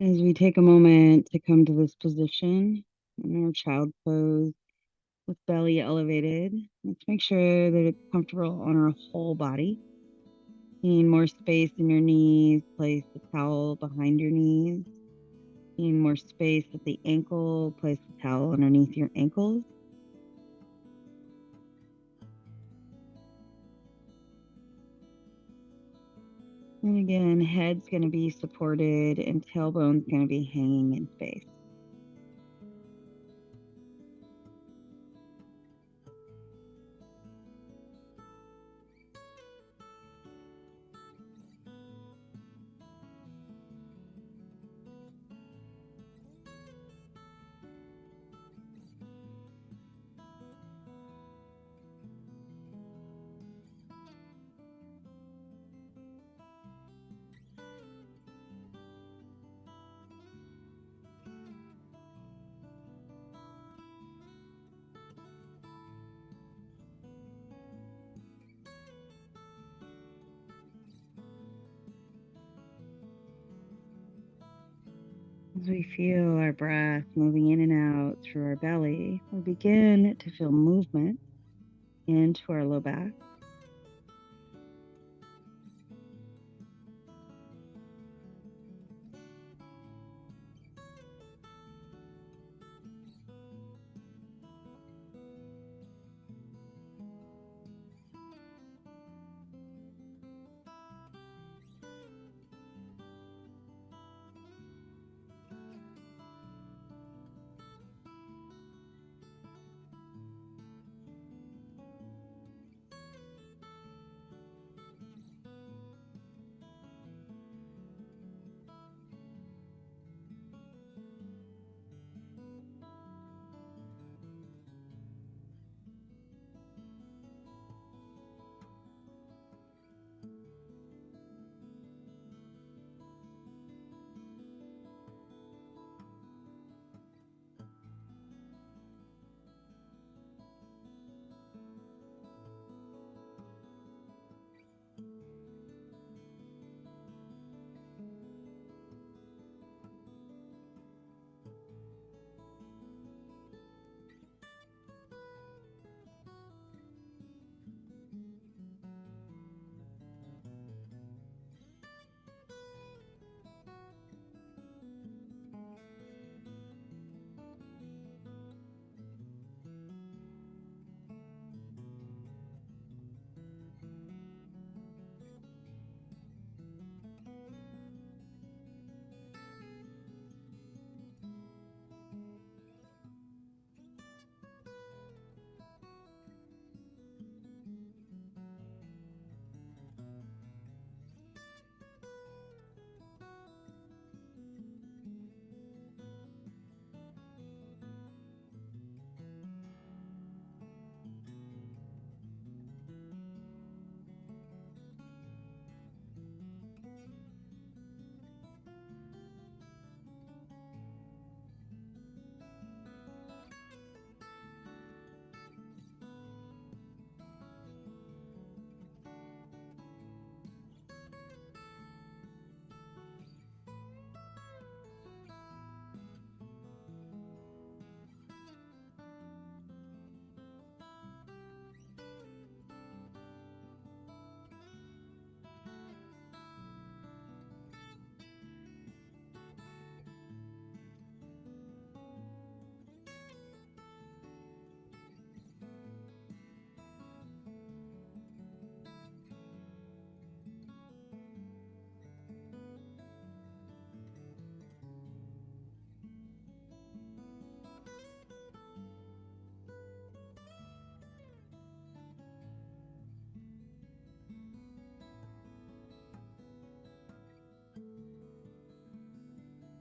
As we take a moment to come to this position in our child pose with belly elevated, let's make sure that it's comfortable on our whole body. Need more space in your knees, place the towel behind your knees. Need more space at the ankle, place the towel underneath your ankles. And again, head's going to be supported and tailbone's going to be hanging in space. As we feel our breath moving in and out through our belly, we begin to feel movement into our low back.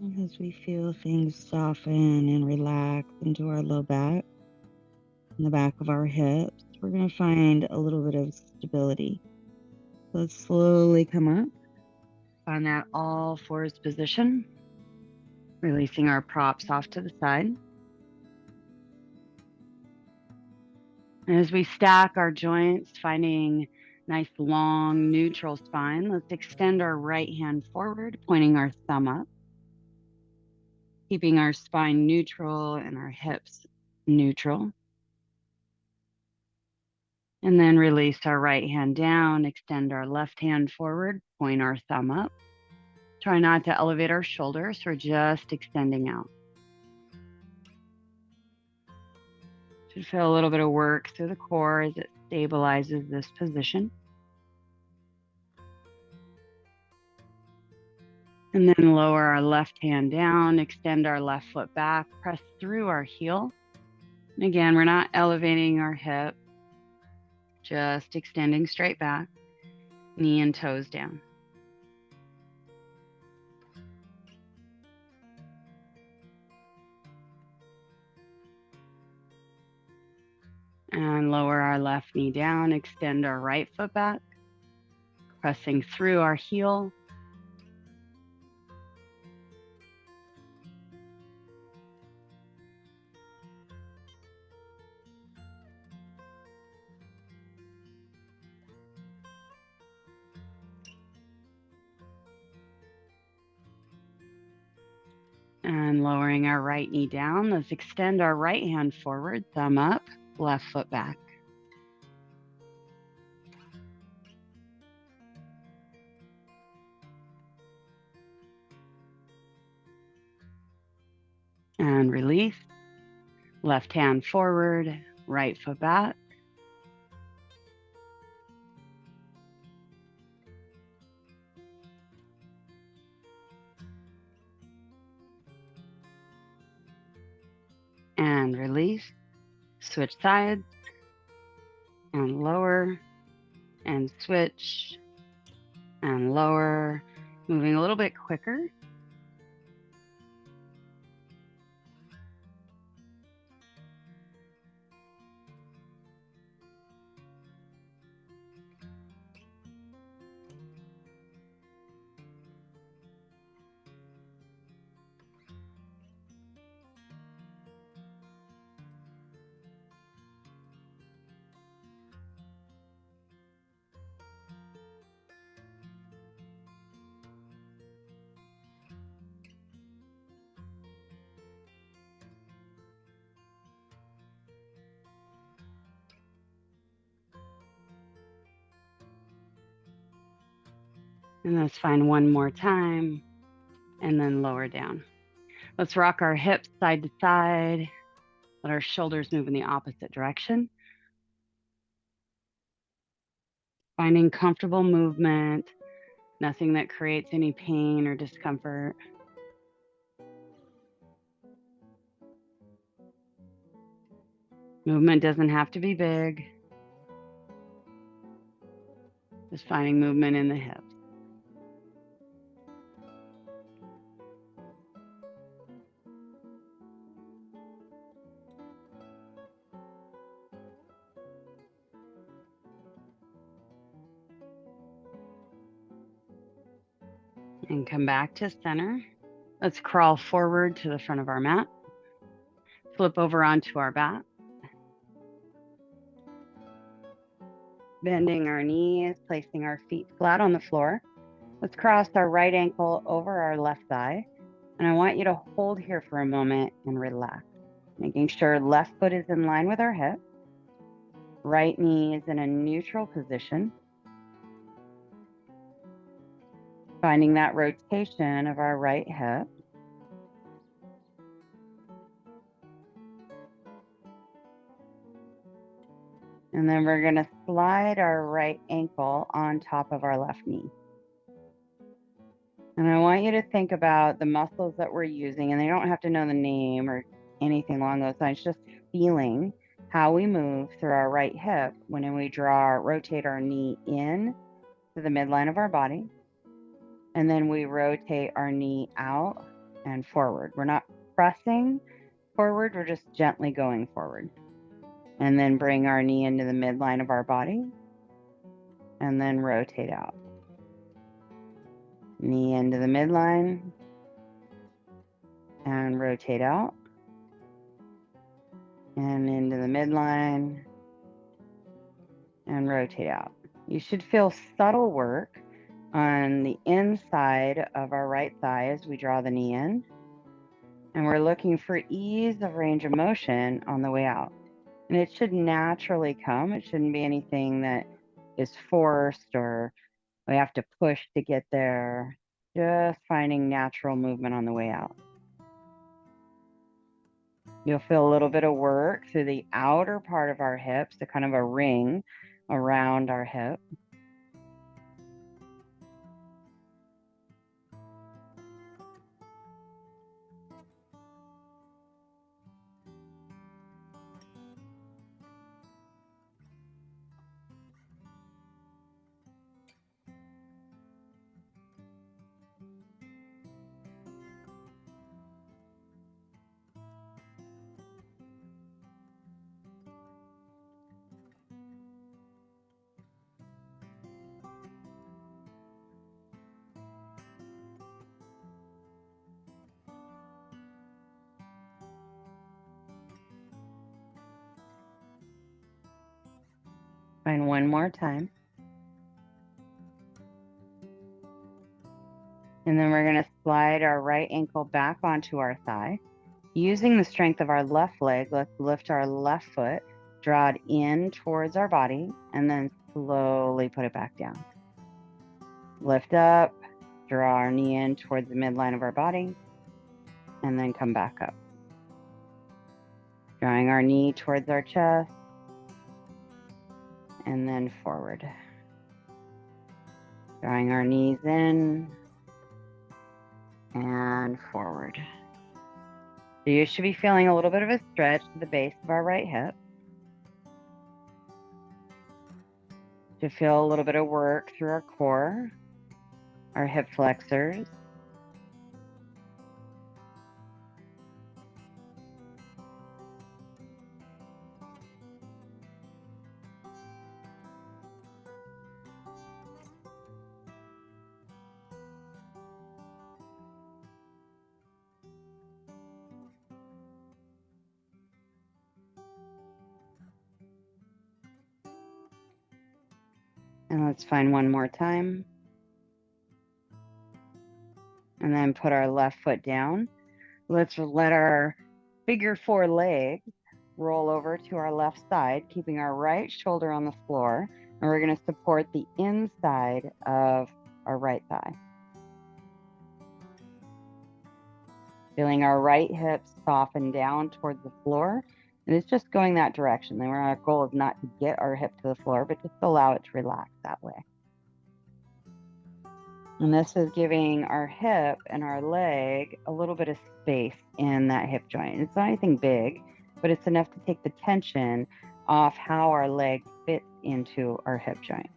And as we feel things soften and relax into our low back and the back of our hips, we're going to find a little bit of stability. Let's slowly come up, find that all fours position, releasing our props off to the side. And as we stack our joints, finding nice long neutral spine, let's extend our right hand forward, pointing our thumb up. keeping our spine neutral and our hips neutral. And then release our right hand down, extend our left hand forward, point our thumb up. Try not to elevate our shoulders, we're just extending out. Should feel a little bit of work through the core as it stabilizes this position. And then lower our left hand down, extend our left foot back, press through our heel. And again, we're not elevating our hip, just extending straight back, knee and toes down. And lower our left knee down, extend our right foot back, pressing through our heel. And lowering our right knee down, let's extend our right hand forward, thumb up, left foot back. And release. Left hand forward, right foot back. And release. Switch sides. And lower. And switch. And lower. Moving a little bit quicker. And let's find one more time. And then lower down. Let's rock our hips side to side. Let our shoulders move in the opposite direction. Finding comfortable movement, nothing that creates any pain or discomfort. Movement doesn't have to be big. Just finding movement in the hips. And come back to center. Let's crawl forward to the front of our mat. Flip over onto our back. Bending our knees, placing our feet flat on the floor. Let's cross our right ankle over our left thigh. And I want you to hold here for a moment and relax, making sure left foot is in line with our hip. Right knee is in a neutral position. Finding that rotation of our right hip. And then we're going to slide our right ankle on top of our left knee. And I want you to think about the muscles that we're using, and they don't have to know the name or anything along those lines, just feeling how we move through our right hip when we rotate our knee in to the midline of our body. And then we rotate our knee out and forward. We're not pressing forward, we're just gently going forward. And then bring our knee into the midline of our body and then rotate out. Knee into the midline and rotate out. And into the midline and rotate out. You should feel subtle work on the inside of our right thigh as we draw the knee in. And we're looking for ease of range of motion on the way out. And it should naturally come. It shouldn't be anything that is forced or we have to push to get there. Just finding natural movement on the way out. You'll feel a little bit of work through the outer part of our hips, the kind of a ring around our hip. Find one more time. And then we're going to slide our right ankle back onto our thigh. Using the strength of our left leg, let's lift our left foot, draw it in towards our body, and then slowly put it back down. Lift up, draw our knee in towards the midline of our body, and then come back up. Drawing our knee towards our chest, and then forward. Drawing our knees in, and forward. So you should be feeling a little bit of a stretch to the base of our right hip. To feel a little bit of work through our core, our hip flexors. And let's find one more time. And then put our left foot down. Let's let our figure four legs roll over to our left side, keeping our right shoulder on the floor. And we're going to support the inside of our right thigh. Feeling our right hip soften down towards the floor. And it's just going that direction. Then our goal is not to get our hip to the floor, but just allow it to relax that way. And this is giving our hip and our leg a little bit of space in that hip joint. It's not anything big, but it's enough to take the tension off how our leg fits into our hip joint.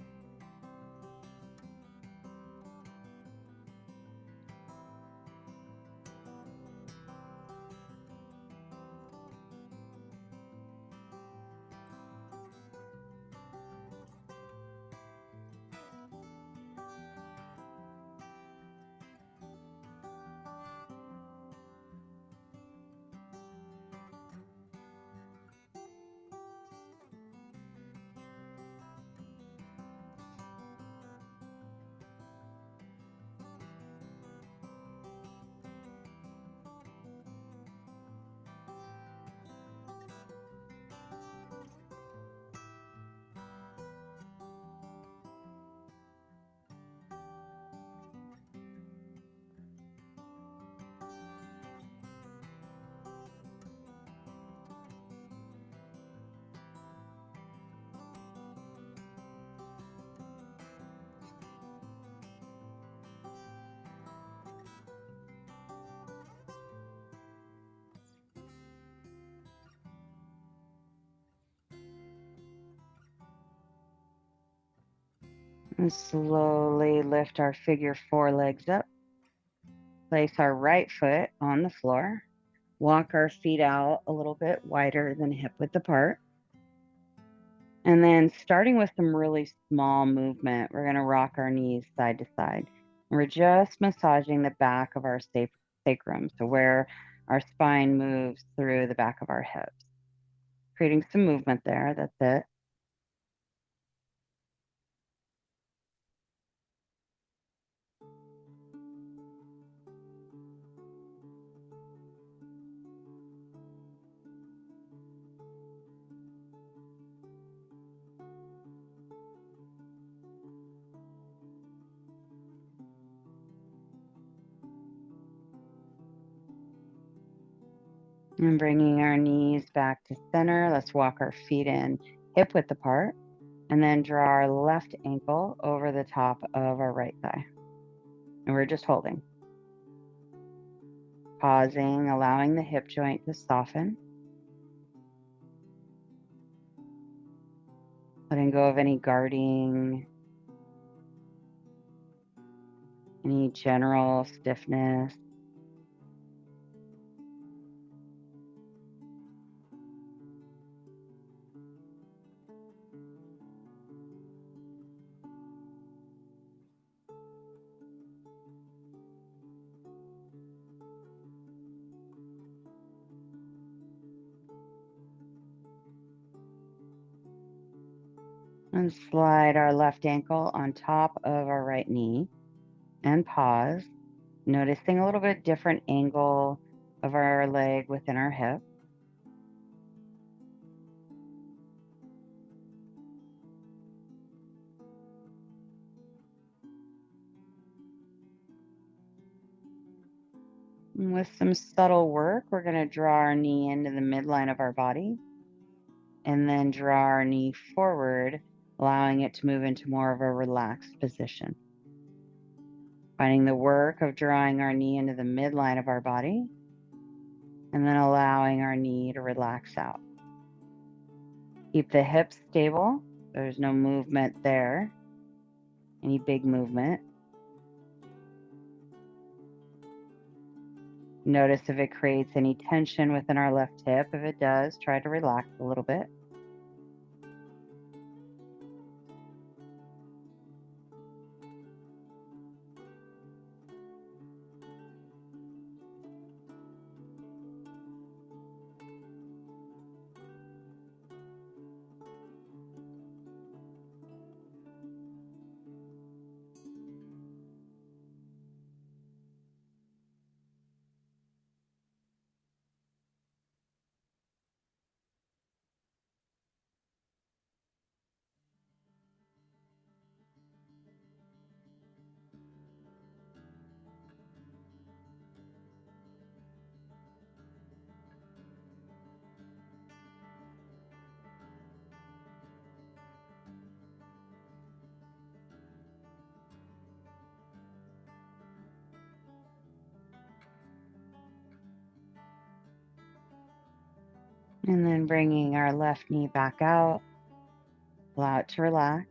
And slowly lift our figure four legs up. Place our right foot on the floor. Walk our feet out a little bit wider than hip width apart. And then starting with some really small movement, we're going to rock our knees side to side. We're just massaging the back of our sacrum, so where our spine moves through the back of our hips. Creating some movement there, that's it. And bringing our knees back to center, let's walk our feet in hip width apart and then draw our left ankle over the top of our right thigh. And we're just holding. Pausing, allowing the hip joint to soften. Letting go of any guarding, any general stiffness. And slide our left ankle on top of our right knee and pause, noticing a little bit different angle of our leg within our hip. And with some subtle work, we're going to draw our knee into the midline of our body and then draw our knee forward, allowing it to move into more of a relaxed position. Finding the work of drawing our knee into the midline of our body and then allowing our knee to relax out. Keep the hips stable. There's no movement there, any big movement. Notice if it creates any tension within our left hip. If it does, try to relax a little bit. And then bringing our left knee back out, allow it to relax.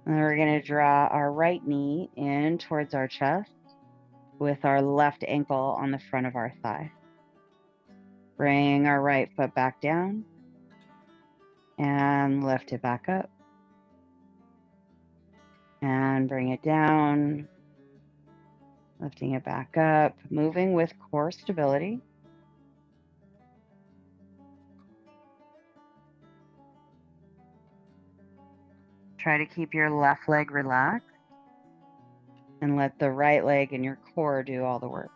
And then we're going to draw our right knee in towards our chest with our left ankle on the front of our thigh. Bring our right foot back down and lift it back up. And bring it down, lifting it back up, moving with core stability. Try to keep your left leg relaxed and let the right leg and your core do all the work.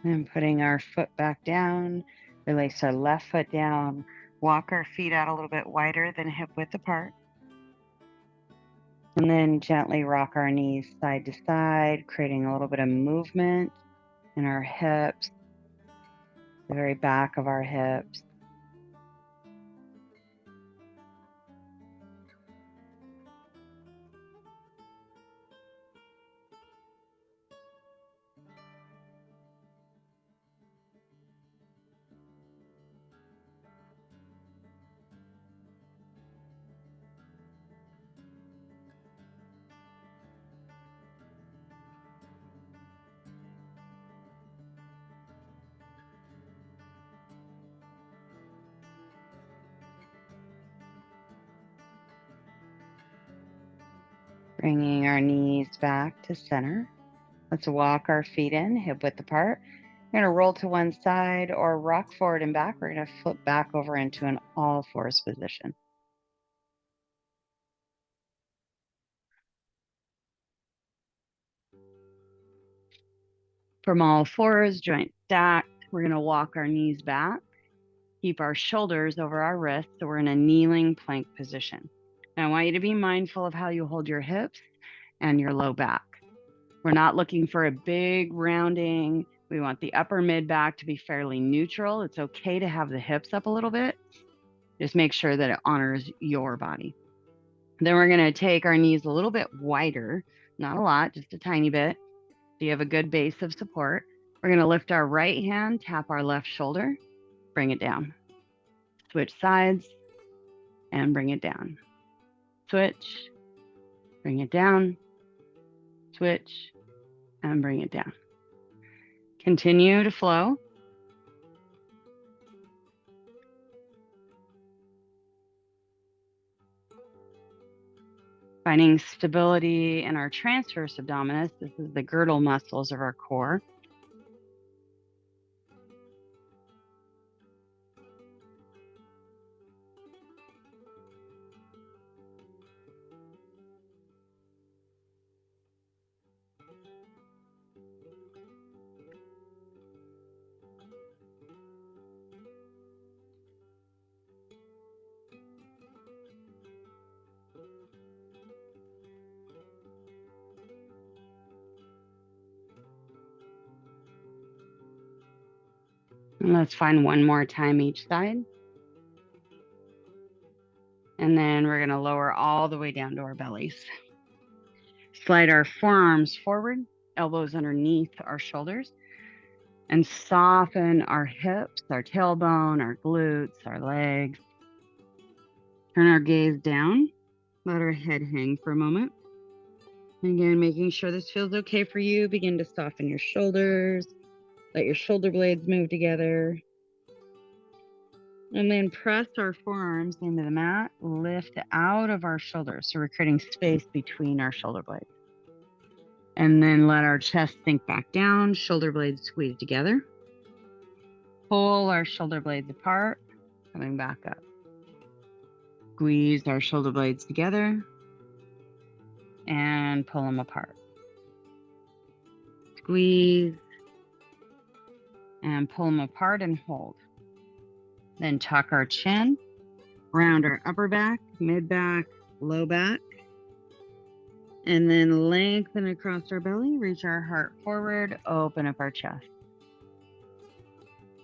And putting our foot back down, release our left foot down, walk our feet out a little bit wider than hip width apart. And then gently rock our knees side to side, creating a little bit of movement in our hips, the very back of our hips. Bringing our knees back to center. Let's walk our feet in, hip width apart. We're going to roll to one side or rock forward and back. We're going to flip back over into an all fours position. From all fours, joint stacked, we're going to walk our knees back. Keep our shoulders over our wrists, so we're in a kneeling plank position. Now, I want you to be mindful of how you hold your hips and your low back. We're not looking for a big rounding. We want the upper mid back to be fairly neutral. It's okay to have the hips up a little bit. Just make sure that it honors your body. Then we're going to take our knees a little bit wider, not a lot, just a tiny bit. So you have a good base of support. We're going to lift our right hand, tap our left shoulder, bring it down. Switch sides and bring it down. Switch, bring it down, switch, and bring it down. Continue to flow. Finding stability in our transverse abdominis. This is the girdle muscles of our core. And let's find one more time each side. And then we're going to lower all the way down to our bellies. Slide our forearms forward, elbows underneath our shoulders, and soften our hips, our tailbone, our glutes, our legs. Turn our gaze down. Let our head hang for a moment. Again, making sure this feels okay for you. Begin to soften your shoulders. Let your shoulder blades move together. And then press our forearms into the mat. Lift out of our shoulders. So we're creating space between our shoulder blades. And then let our chest sink back down. Shoulder blades squeeze together. Pull our shoulder blades apart. Coming back up. Squeeze our shoulder blades together. And pull them apart. Squeeze. And pull them apart and hold. Then tuck our chin, round our upper back, mid back, low back, and then lengthen across our belly, reach our heart forward, open up our chest.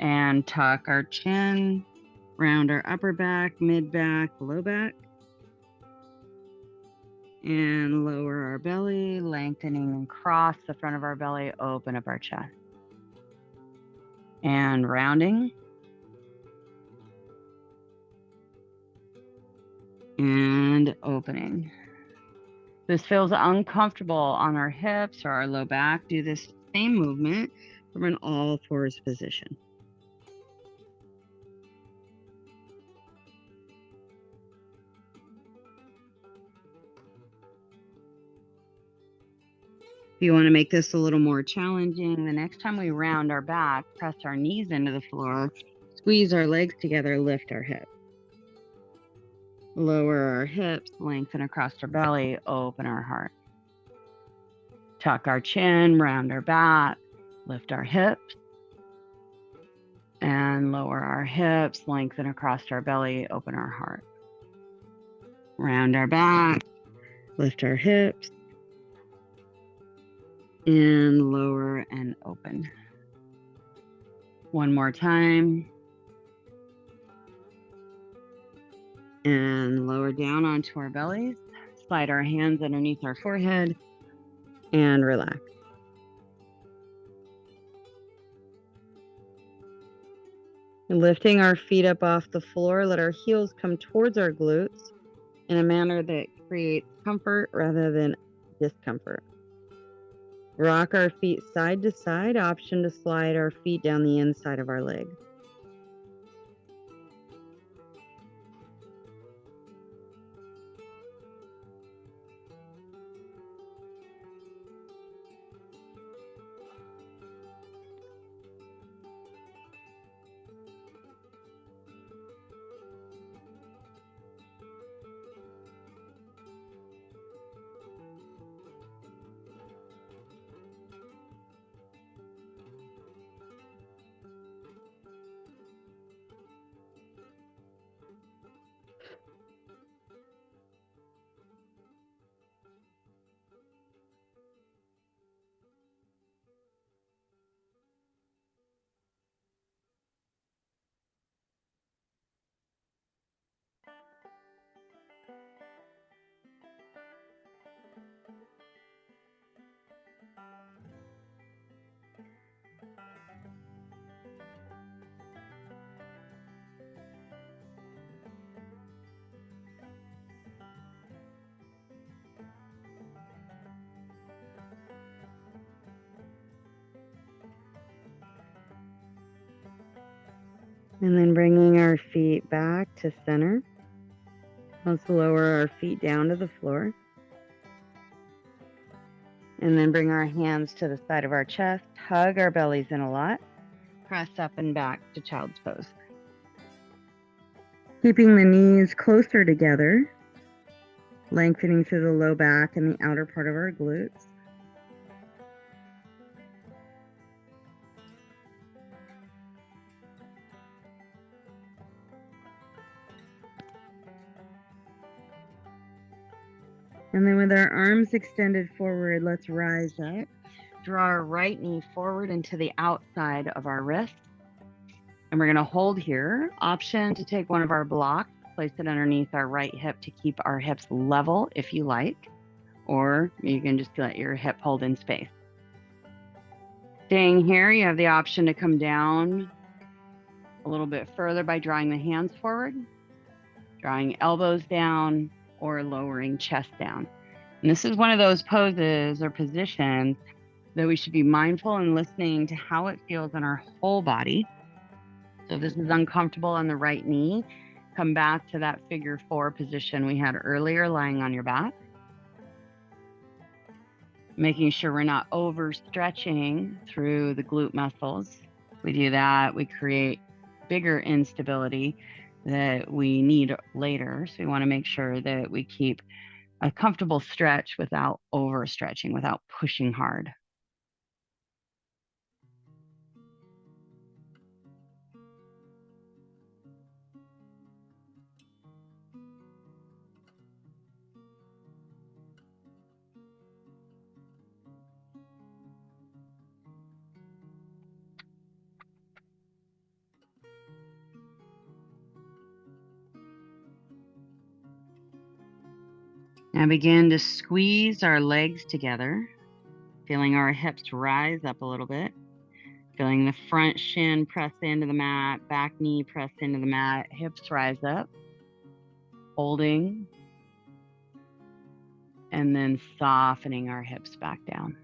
And tuck our chin, round our upper back, mid back, low back, and lower our belly, lengthening across the front of our belly, open up our chest. And rounding. And opening. This feels uncomfortable on our hips or our low back. Do this same movement from an all fours position. If you want to make this a little more challenging, the next time we round our back, press our knees into the floor, squeeze our legs together, lift our hips. Lower our hips, lengthen across our belly, open our heart. Tuck our chin, round our back, lift our hips. And lower our hips, lengthen across our belly, open our heart. Round our back, lift our hips. And lower and open. One more time. And lower down onto our bellies. Slide our hands underneath our forehead and relax. And lifting our feet up off the floor, let our heels come towards our glutes in a manner that creates comfort rather than discomfort. Rock our feet side to side, option to slide our feet down the inside of our leg. And then bringing our feet back to center. Let's lower our feet down to the floor. And then bring our hands to the side of our chest. Hug our bellies in a lot. Press up and back to child's pose. Keeping the knees closer together. Lengthening through the low back and the outer part of our glutes. And then with our arms extended forward, let's rise up. Draw our right knee forward into the outside of our wrist. And we're going to hold here. Option to take one of our blocks, place it underneath our right hip to keep our hips level if you like. Or you can just let your hip hold in space. Staying here, you have the option to come down a little bit further by drawing the hands forward, drawing elbows down, or lowering chest down. And this is one of those poses or positions that we should be mindful and listening to how it feels in our whole body. So if this is uncomfortable on the right knee, come back to that figure 4 position we had earlier, lying on your back. Making sure we're not overstretching through the glute muscles. If we do that, we create bigger instability that we need later. So we want to make sure that we keep a comfortable stretch without overstretching, without pushing hard. Now begin to squeeze our legs together, feeling our hips rise up a little bit, feeling the front shin press into the mat, back knee press into the mat, hips rise up, holding, and then softening our hips back down.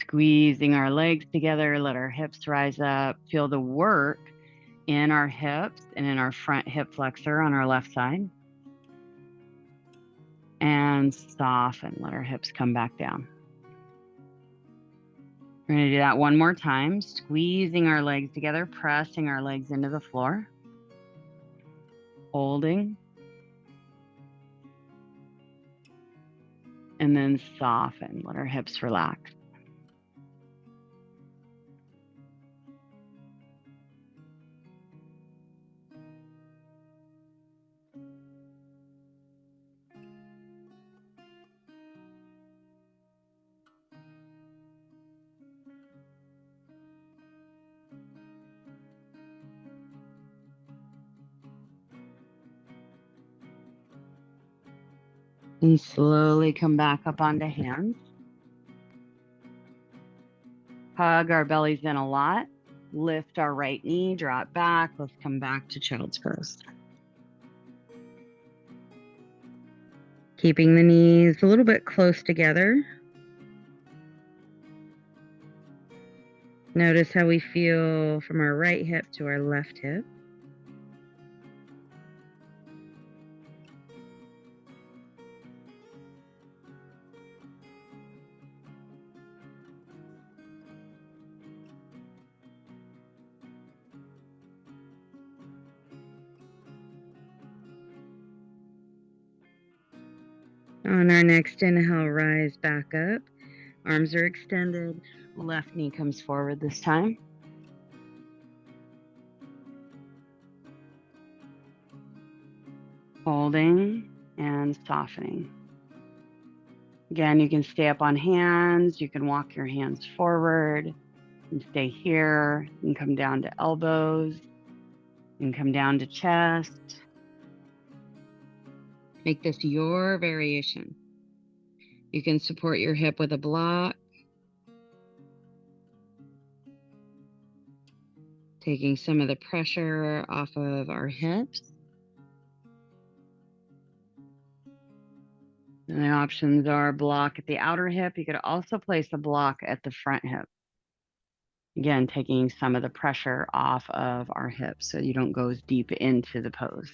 Squeezing our legs together, let our hips rise up, feel the work in our hips and in our front hip flexor on our left side. And soften, let our hips come back down. We're going to do that one more time, squeezing our legs together, pressing our legs into the floor, holding, and then soften, let our hips relax. And slowly come back up onto hands. Hug our bellies in a lot. Lift our right knee, draw it back. Let's come back to child's pose. Keeping the knees a little bit close together. Notice how we feel from our right hip to our left hip. On our next inhale, rise back up. Arms are extended. Left knee comes forward this time. Holding and softening. Again, you can stay up on hands. You can walk your hands forward and stay here. You can come down to elbows. You can come down to chest. Make this your variation. You can support your hip with a block. Taking some of the pressure off of our hips. And the options are block at the outer hip. You could also place a block at the front hip. Again, taking some of the pressure off of our hips so you don't go as deep into the pose.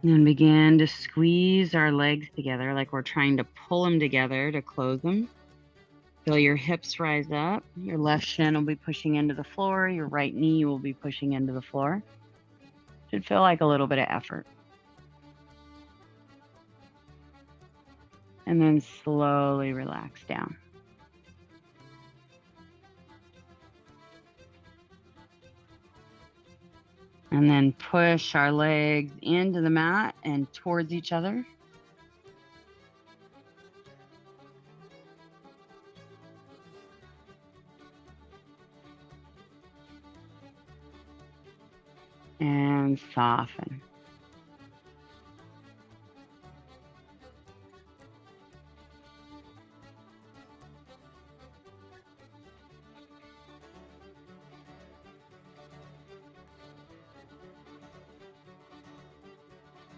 And begin to squeeze our legs together like we're trying to pull them together to close them. Feel your hips rise up. Your left shin will be pushing into the floor. Your right knee will be pushing into the floor. Should feel like a little bit of effort. And then slowly relax down. And then push our legs into the mat and towards each other. And soften.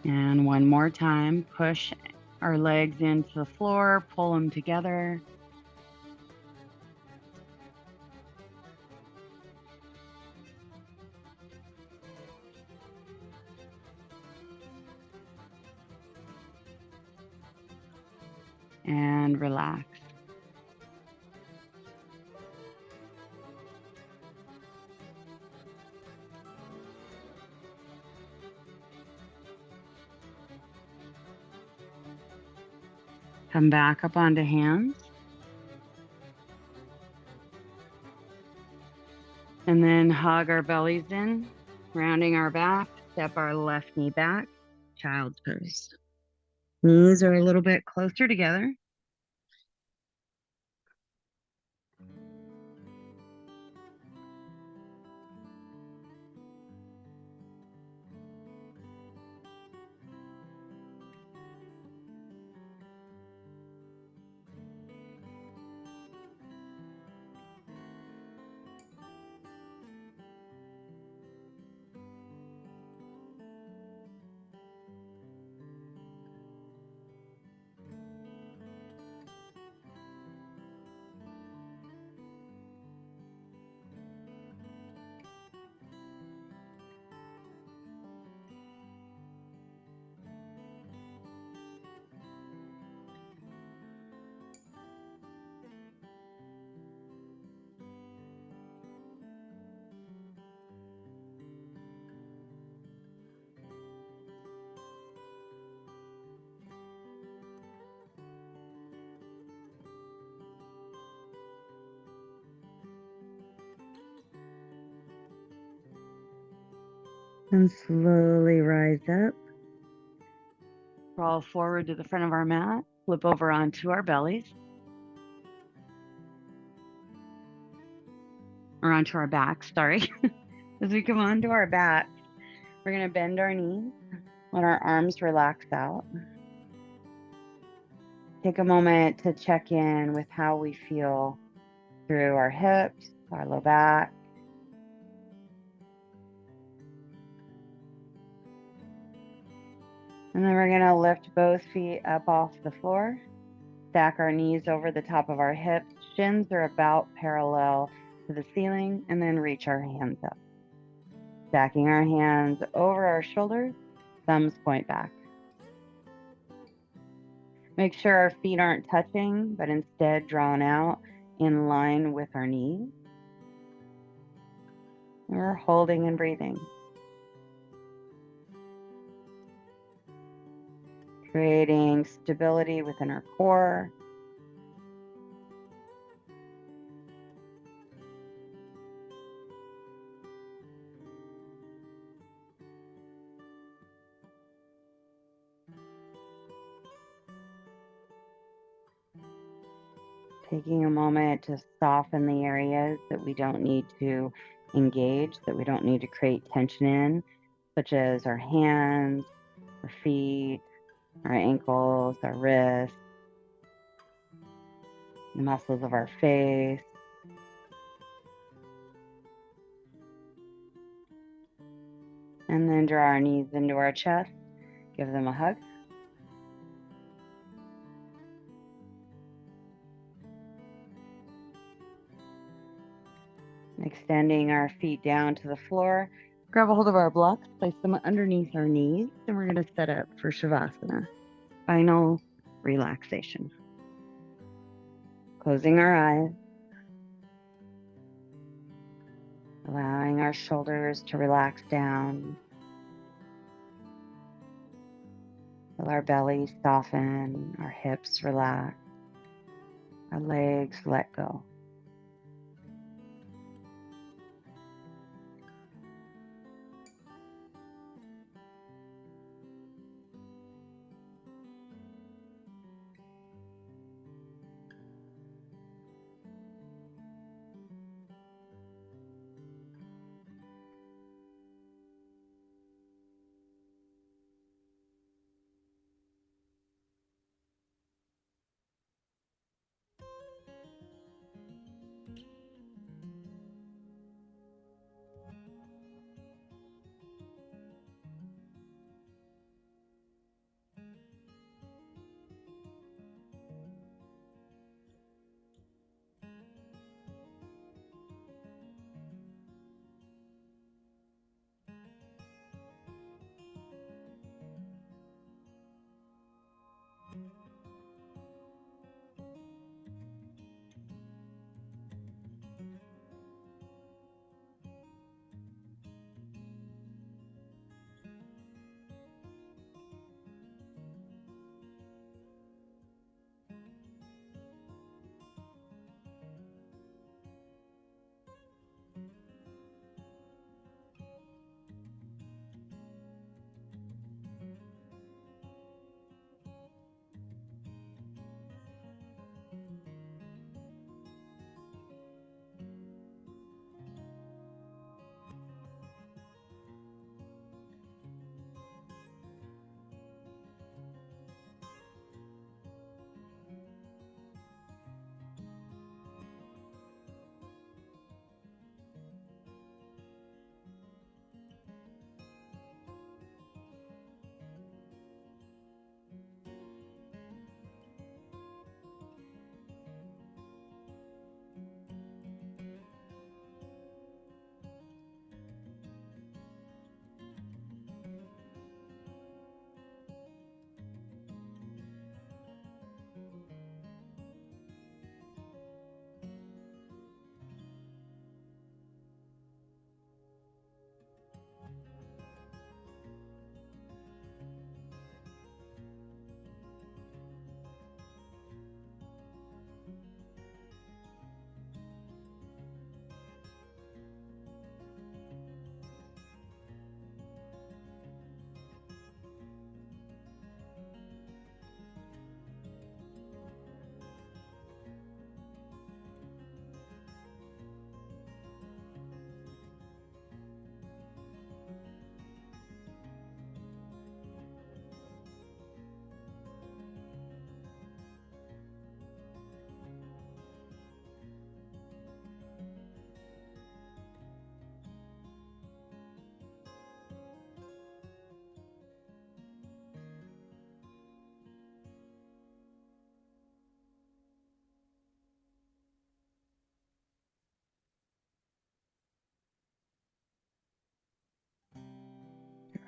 And one more time, push our legs into the floor, pull them together. And relax. Come back up onto hands. And then hug our bellies in, rounding our back, step our left knee back, child's pose. Knees are a little bit closer together. And slowly rise up. Crawl forward to the front of our mat, flip over onto our bellies. Or onto our backs, sorry. As we come onto our backs, we're going to bend our knees, let our arms relax out. Take a moment to check in with how we feel through our hips, our low back. And then we're going to lift both feet up off the floor, stack our knees over the top of our hips. Shins are about parallel to the ceiling, and then reach our hands up. Stacking our hands over our shoulders, thumbs point back. Make sure our feet aren't touching, but instead drawn out in line with our knees. We're holding and breathing. Creating stability within our core. Taking a moment to soften the areas that we don't need to engage, that we don't need to create tension in, such as our hands, our feet, our ankles, our wrists, the muscles of our face. And then draw our knees into our chest, give them a hug. Extending our feet down to the floor, grab a hold of our blocks, place them underneath our knees, and we're going to set up for Shavasana, final relaxation. Closing our eyes, allowing our shoulders to relax down. Feel our belly soften, our hips relax, our legs let go.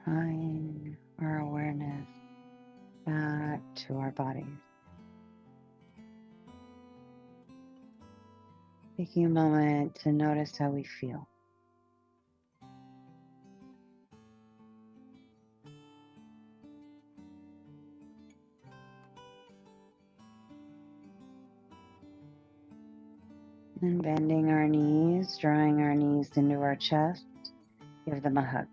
Drawing our awareness back to our bodies. Taking a moment to notice how we feel. And bending our knees, drawing our knees into our chest, give them a hug.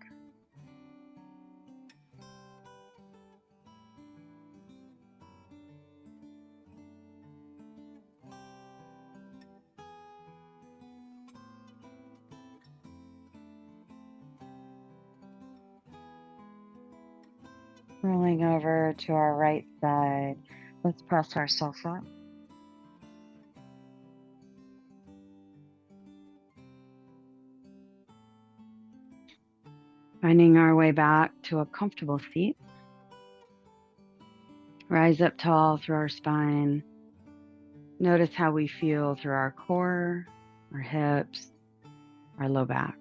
Rolling over to our right side, let's press ourselves up. Finding our way back to a comfortable seat. Rise up tall through our spine. Notice how we feel through our core, our hips, our low back.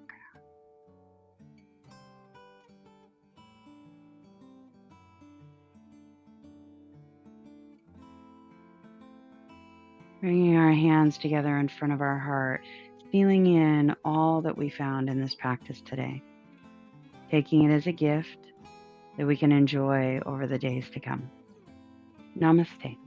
Bringing our hands together in front of our heart, feeling in all that we found in this practice today. Taking it as a gift that we can enjoy over the days to come. Namaste.